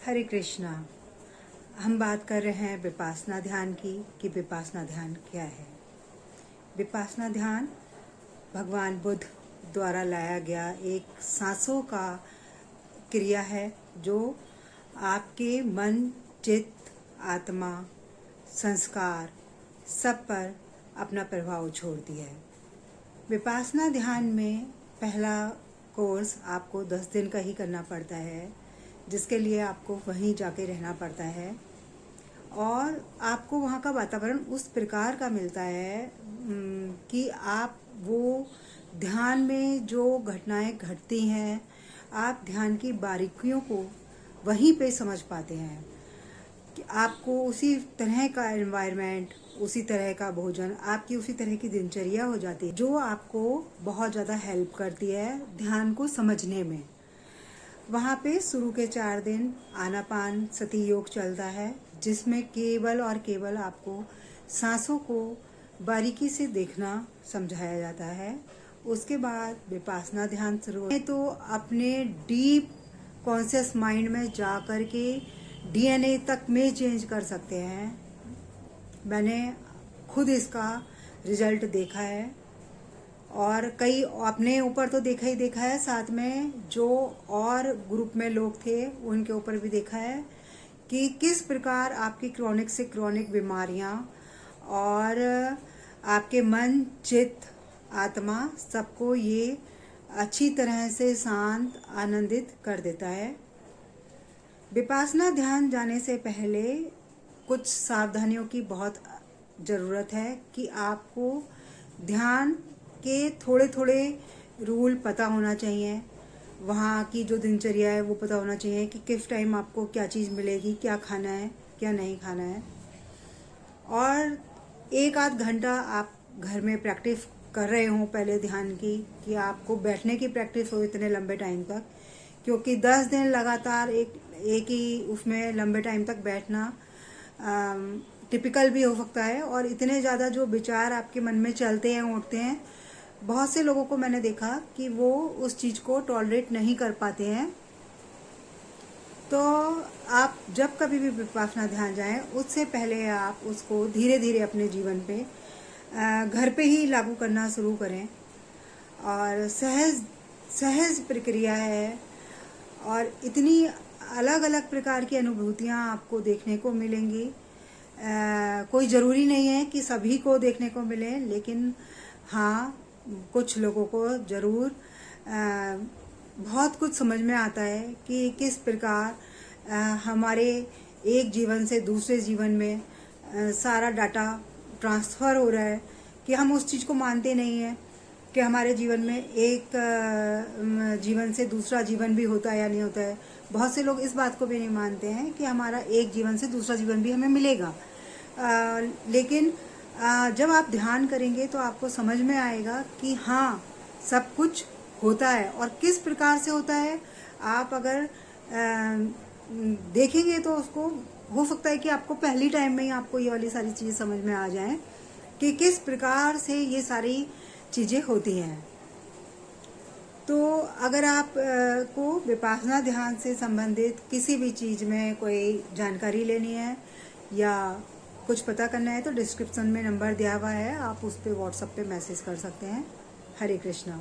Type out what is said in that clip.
हरे कृष्णा। हम बात कर रहे हैं विपासना ध्यान की कि विपासना ध्यान क्या है। विपासना ध्यान भगवान बुद्ध द्वारा लाया गया एक सांसों का क्रिया है जो आपके मन, चित्त, आत्मा, संस्कार सब पर अपना प्रभाव छोड़ती है। विपासना ध्यान में पहला कोर्स आपको 10 दिन का ही करना पड़ता है, जिसके लिए आपको वहीं जाके रहना पड़ता है और आपको वहाँ का वातावरण उस प्रकार का मिलता है कि आप वो ध्यान में जो घटनाएं घटती हैं, आप ध्यान की बारीकियों को वहीं पे समझ पाते हैं कि आपको उसी तरह का एनवायरनमेंट, उसी तरह का भोजन, आपकी उसी तरह की दिनचर्या हो जाती है जो आपको बहुत ज़्यादा हेल्प करती है ध्यान को समझने में। वहाँ पे शुरू के 4 दिन आनापान सती योग चलता है, जिसमें केवल और केवल आपको सांसों को बारीकी से देखना समझाया जाता है। उसके बाद विपासना ध्यान शुरू है तो अपने डीप कॉन्शियस माइंड में जा कर के डीएनए तक में चेंज कर सकते हैं। मैंने खुद इसका रिजल्ट देखा है और कई अपने ऊपर तो देखा ही देखा है, साथ में जो और ग्रुप में लोग थे उनके ऊपर भी देखा है कि किस प्रकार आपकी क्रोनिक से क्रोनिक बीमारियां और आपके मन, चित्त, आत्मा सबको ये अच्छी तरह से शांत, आनंदित कर देता है। विपासना ध्यान जाने से पहले कुछ सावधानियों की बहुत ज़रूरत है कि आपको ध्यान के थोड़े थोड़े रूल पता होना चाहिए। वहाँ की जो दिनचर्या है वो पता होना चाहिए कि किस टाइम आपको क्या चीज़ मिलेगी, क्या खाना है, क्या नहीं खाना है। और 1 आध घंटा आप घर में प्रैक्टिस कर रहे हो पहले ध्यान की, कि आपको बैठने की प्रैक्टिस हो इतने लंबे टाइम तक, क्योंकि 10 दिन लगातार एक ही उसमें लंबे टाइम तक बैठना टिपिकल भी हो सकता है। और इतने ज़्यादा जो विचार आपके मन में चलते हैं, उठते हैं, बहुत से लोगों को मैंने देखा कि वो उस चीज़ को टॉलरेट नहीं कर पाते हैं। तो आप जब कभी भी विपासना ध्यान जाएं, उससे पहले आप उसको धीरे धीरे अपने जीवन पे घर पे ही लागू करना शुरू करें। और सहज प्रक्रिया है और इतनी अलग अलग प्रकार की अनुभूतियाँ आपको देखने को मिलेंगी। कोई ज़रूरी नहीं है कि सभी को देखने को मिले, लेकिन हाँ, कुछ लोगों को ज़रूर बहुत कुछ समझ में आता है कि किस प्रकार हमारे एक जीवन से दूसरे जीवन में सारा डाटा ट्रांसफ़र हो रहा है, कि हम उस चीज़ को मानते नहीं हैं कि हमारे जीवन में एक जीवन से दूसरा जीवन भी होता है या नहीं होता है। बहुत से लोग इस बात को भी नहीं मानते हैं कि हमारा एक जीवन से दूसरा जीवन भी हमें मिलेगा। लेकिन जब आप ध्यान करेंगे तो आपको समझ में आएगा कि हाँ, सब कुछ होता है और किस प्रकार से होता है। आप अगर देखेंगे तो उसको हो सकता है कि आपको पहली टाइम में ही आपको ये वाली सारी चीज़ें समझ में आ जाएं कि किस प्रकार से ये सारी चीज़ें होती हैं। तो अगर आप को विपासना ध्यान से संबंधित किसी भी चीज़ में कोई जानकारी लेनी है या कुछ पता करना है तो डिस्क्रिप्शन में नंबर दिया हुआ है, आप उस पर व्हाट्सएप पे मैसेज कर सकते हैं। हरे कृष्णा।